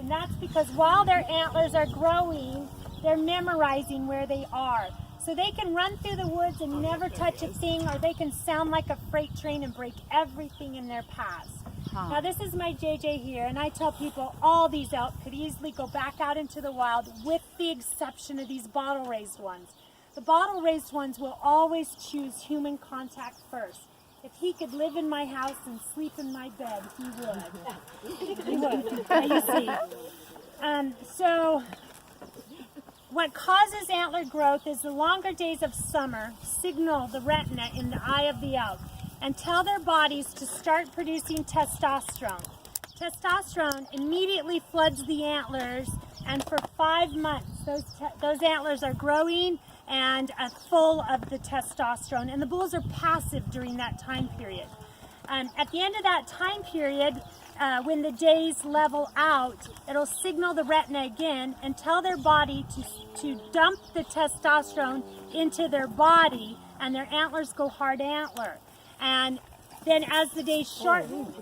And that's because while their antlers are growing, they're memorizing where they are. So they can run through the woods and never touch a thing, or they can sound like a freight train and break everything in their paths. Now this is my JJ here, and I tell people all these elk could easily go back out into the wild with the exception of these bottle-raised ones. The bottle-raised ones will always choose human contact first. If he could live in my house and sleep in my bed, he would. He would. Now you see. So what causes antler growth is the longer days of summer signal the retina in the eye of the elk and tell their bodies to start producing testosterone. Testosterone immediately floods the antlers, and for 5 months those antlers are growing and full of the testosterone, and the bulls are passive during that time period. At the end of that time period, when the days level out, it'll signal the retina again and tell their body to dump the testosterone into their body, and their antlers go hard antler. And then as the days shorten,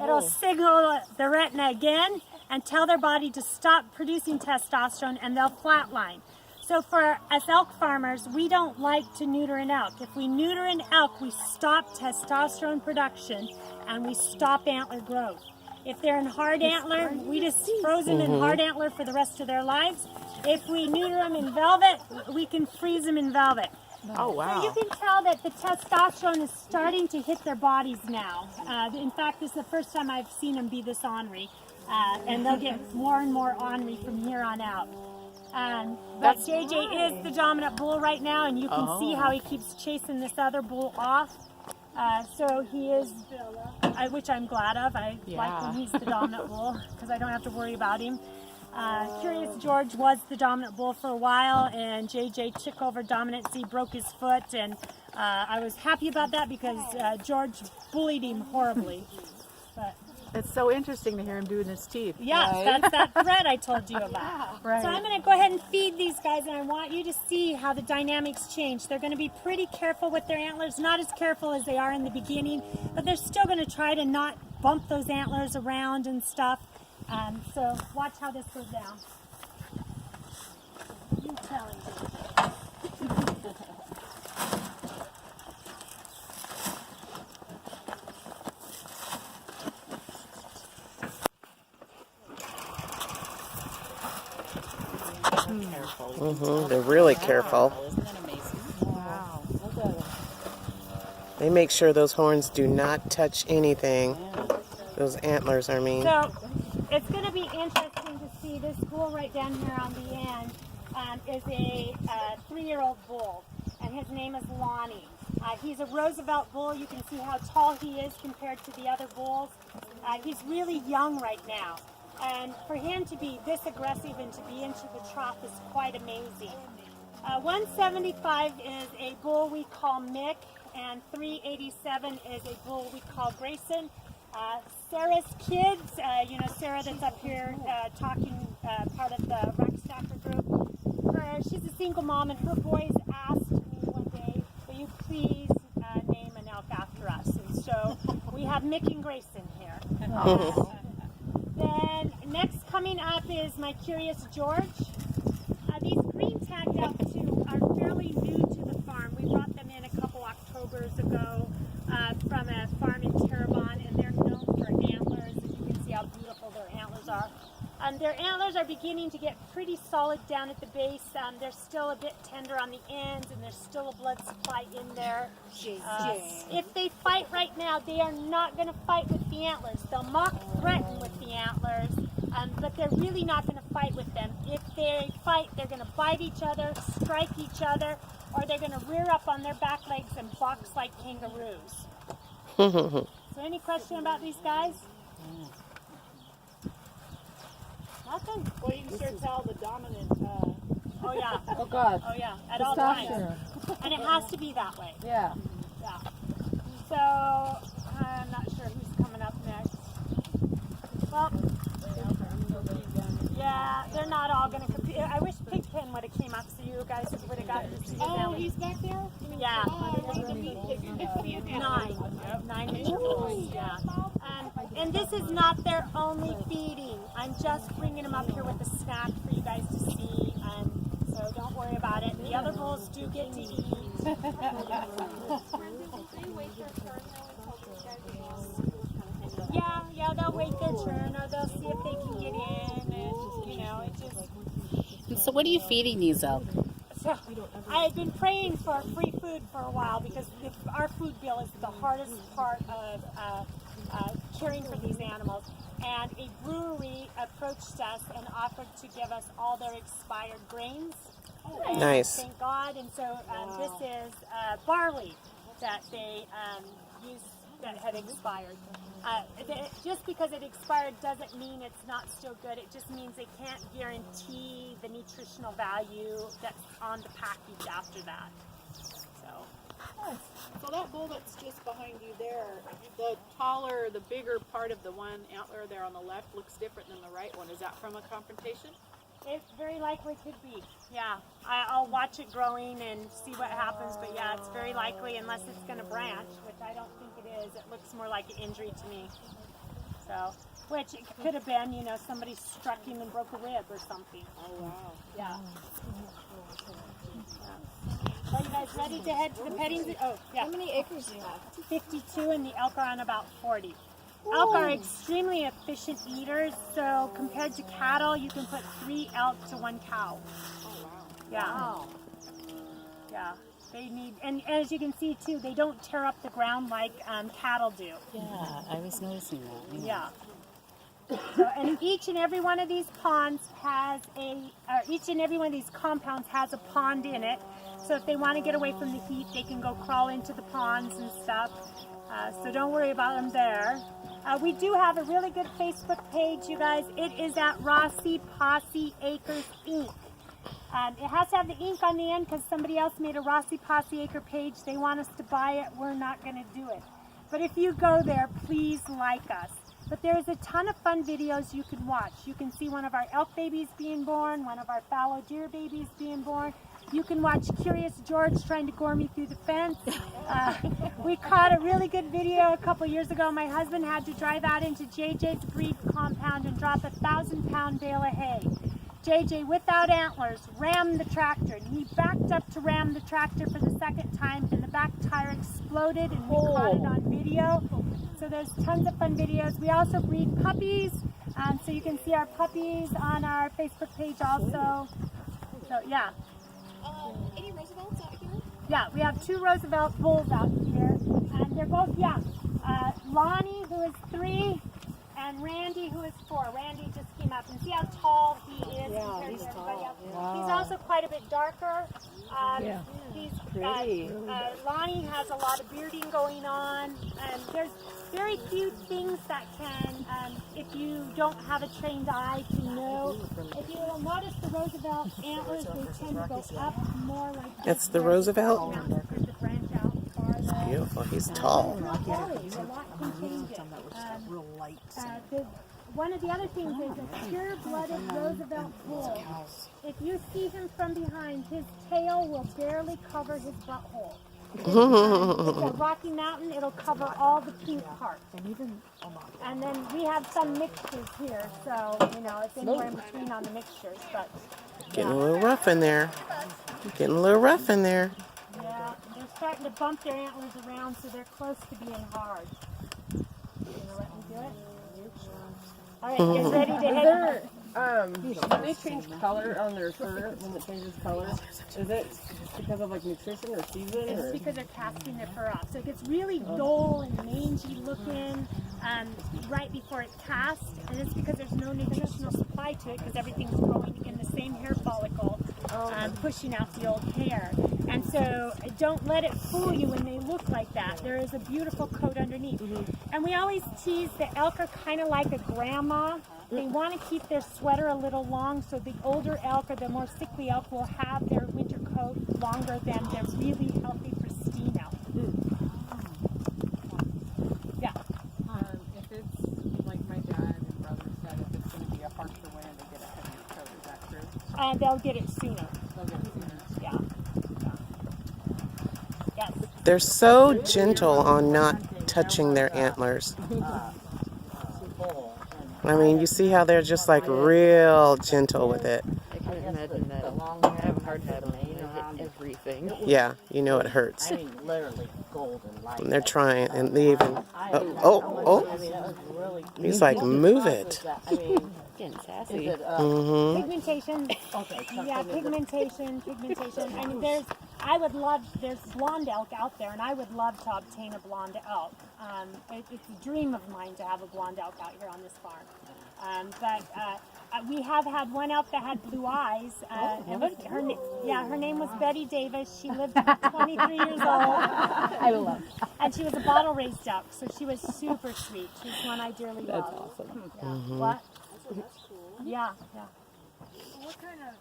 it'll signal the retina again and tell their body to stop producing testosterone, and they'll flatline. So for us elk farmers, we don't like to neuter an elk. If we neuter an elk, we stop testosterone production and we stop antler growth. If they're in hard antler, we just froze them in hard antler for the rest of their lives. If we neuter them in velvet, we can freeze them in velvet. Oh, wow. So you can tell that the testosterone is starting to hit their bodies now. In fact, this is the first time I've seen them be this ornery. And they'll get more and more ornery from here on out. But JJ is the dominant bull right now, and you can see how he keeps chasing this other bull off. So he is, which I'm glad of. I like when he's the dominant bull because I don't have to worry about him. Curious George was the dominant bull for a while, and JJ took over dominancy, broke his foot, and I was happy about that because George bullied him horribly. But it's so interesting to hear him doing his teeth. yes, right? that's that thread I told you about. Right. So I'm going to go ahead and feed these guys, and I want you to see how the dynamics change. They're going to be pretty careful with their antlers, not as careful as they are in the beginning, but they're still going to try to not bump those antlers around and stuff. So watch how this goes down. You tell him. They're really careful. Isn't that amazing? Wow. Look at it. They make sure those horns do not touch anything. Those antlers, I mean. So it's going to be interesting to see this bull right down here on the end is a 3-year-old bull, and his name is Lonnie. He's a Roosevelt bull. You can see how tall he is compared to the other bulls. He's really young right now. And for him to be this aggressive and to be into the trough is quite amazing. 175 is a bull we call Mick, and 387 is a bull we call Grayson. Sarah's kids, Sarah that's up here talking, part of the Rack Stacker group. She's a single mom, and her boys asked me one day, will you please name an elk after us? And so we have Mick and Grayson here. Then next coming up is my Curious George. These green tagged elk too are fairly new to the farm. We brought them in a couple Octobers ago from a farm in Terrebonne, and they're known for antlers, and you can see how beautiful their antlers are. Their antlers are beginning to get pretty solid down at the base. They're still a bit tender on the ends, and there's still a blood supply in there. If they fight right now, they are not going to fight with the antlers. They'll mock threaten with the antlers, but they're really not going to fight with them. If they fight, they're going to bite each other, strike each other, or they're going to rear up on their back legs and box like kangaroos. So any question about these guys? Nothing? Well, you can sure tell the dominant. Oh yeah. Oh God. Oh yeah. At all times. And it has to be that way. Yeah. Yeah. So I'm not sure who's coming up next. Well, yeah, they're not all going to compete. I wish Pigpen would have came up so you guys would have gotten to see him. Oh, he's back there? Yeah. Oh, I wanted to meet Pigpen. 9 mature bulls. Yeah. And this is not their only feeding. I'm just bringing them up here with a snack for you guys to see, so don't worry about it. The other bulls do get to eat. Yeah, they'll wait their turn, or they'll see if they can get in, and it just. And so what are you feeding these elk? So I've been praying for free food for a while because our food bill is the hardest part of caring for these animals. And a brewery approached us and offered to give us all their expired grains. And Nice. Thank God. And so this is barley that they used that had expired. Just because it expired doesn't mean it's not still good. It just means they can't guarantee the nutritional value that's on the package after that. So that bull that's just behind you there, the bigger part of the one antler there on the left looks different than the right one. Is that from a confrontation? It very likely could be. Yeah, I'll watch it growing and see what happens. But yeah, it's very likely, unless it's going to branch, which I don't think it is. It looks more like an injury to me. So, which it could have been, somebody struck him and broke a rib or something. Oh, wow. Yeah. Are you guys ready to head to the petting zoo? Oh, yeah. How many acres do you have? 52, and the elk are on about 40. Elk are extremely efficient eaters, so compared to cattle, you can put 3 elk to 1 cow. Yeah. Yeah. They need, and as you can see too, they don't tear up the ground like cattle do. Yeah, I was noticing that. Yeah. So, and each and every one of these ponds has each and every one of these compounds has a pond in it. So if they want to get away from the heat, they can go crawl into the ponds and stuff. So don't worry about them there. We do have a really good Facebook page, you guys. It is at Rosse Posse Acres Inc. It has to have the ink on the end because somebody else made a Rosse Posse Acre page. They want us to buy it. We're not going to do it. But if you go there, please like us. But there's a ton of fun videos you can watch. You can see one of our elk babies being born, one of our fallow deer babies being born. You can watch Curious George trying to gore me through the fence. We caught a really good video a couple years ago. My husband had to drive out into JJ's breed compound and drop a 1,000-pound bale of hay. JJ, without antlers, rammed the tractor. And he backed up to ram the tractor for the second time, and the back tire exploded, and we caught it on video. So there's tons of fun videos. We also breed puppies, so you can see our puppies on our Facebook page also. So yeah. Any Roosevelts out here? Yeah, we have 2 Roosevelt bulls out here, and they're both young. Lonnie, who is 3, and Randy, who is 4. Randy just came up, and see how tall he is compared to everybody else. Wow. He's also quite a bit darker. He's Pretty. Lonnie has a lot of bearding going on, and there's very few things that can, if you don't have a trained eye, to know. If you will notice the Roosevelt antlers, they tend to go up more like this. That's the Roosevelt? Mountains tend to branch out farther. Beautiful. He's tall. A lot can change it. One of the other things is a pure-blooded Roosevelt bull. If you see him from behind, his tail will barely cover his butthole. It's a Rocky Mountain, it'll cover all the pink parts. And then we have some mixtures here, so, it's anywhere in between on the mixtures. But Getting a little rough in there. Getting a little rough in there. yeah, they're starting to bump their antlers around, so they're close to being hard. You gonna let me do it? All right, you guys ready to head? Do they change color on their fur when it changes color? Is it because of nutrition or season? It's because they're casting their fur off. So it gets really dull and mangy looking right before it casts. And it's because there's no nutritional supply to it because everything's growing in the same hair follicle, pushing out the old hair. And so don't let it fool you when they look like that. There is a beautiful coat underneath. And we always tease the elk are kind of like a grandma. They want to keep their sweater a little long, so the older elk or the more sickly elk will have their winter coat longer than their really healthy, pristine elk. Yeah. If it's like my dad and brother said, if it's going to be a harsher winter, they get a heavier coat. Is that true? They'll get it sooner. They'll get it sooner. Yeah. Yes. They're so gentle on not touching their antlers. I mean, you see how they're just like real gentle with it. I can imagine that. I have a hard time when you hit everything. Yeah, you know it hurts. I mean, literally golden light. And they're trying, and they even. Oh! He's like, move it. I mean, getting sassy. Mm-hmm. Pigmentation. Yeah, pigmentation. I mean, there's blonde elk out there, and I would love to obtain a blonde elk. It's a dream of mine to have a blonde elk out here on this farm. But we have had one elk that had blue eyes. Her name was Betty Davis. She lived to be 23 years old. I love. And she was a bottle raised elk, so she was super sweet. She's one I dearly love. That's awesome. Yeah. What? Yeah. What kind of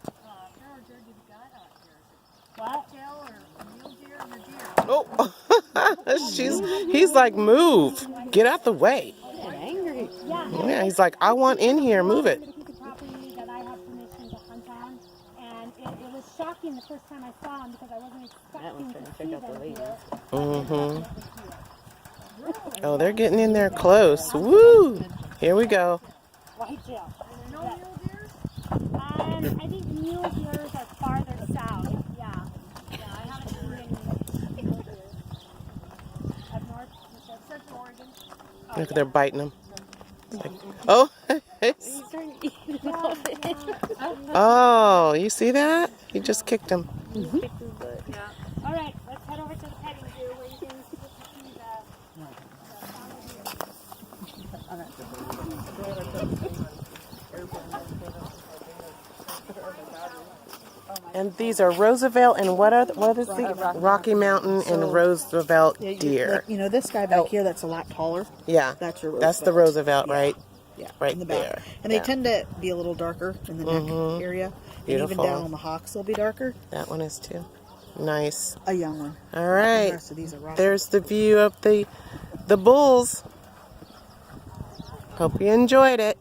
farrow deer do you got out here? What? Tail or mule deer or deer? Oh, he's like, move, get out the way. Angry. Yeah, he's like, I want in here, move it. A piece of property that I have permission to hunt on, and it was shocking the first time I saw him because I wasn't expecting to see them here. Mm-hmm. Oh, they're getting in there close. Woo! Here we go. White tail. No mule deer? I think mule deer are farther south. Yeah, I haven't seen any mule deer. Up north, Central Oregon. Look, they're biting them. Like, oh! Oh, you see that? He just kicked him. All right, let's head over to the petting zoo where you can see And these are Roosevelt and what is the Rocky Mountain and Roosevelt deer. You know, this guy back here that's a lot taller. Yeah, That's your that's the Roosevelt, Yeah. right? Yeah, Right in the back. there. And they Yeah. tend to be a little darker in the neck area. And Beautiful. even down on the hocks they'll be darker. That one is too. Nice. A young one. All The right. rest of these are rough. There's the view of the bulls. Hope you enjoyed it.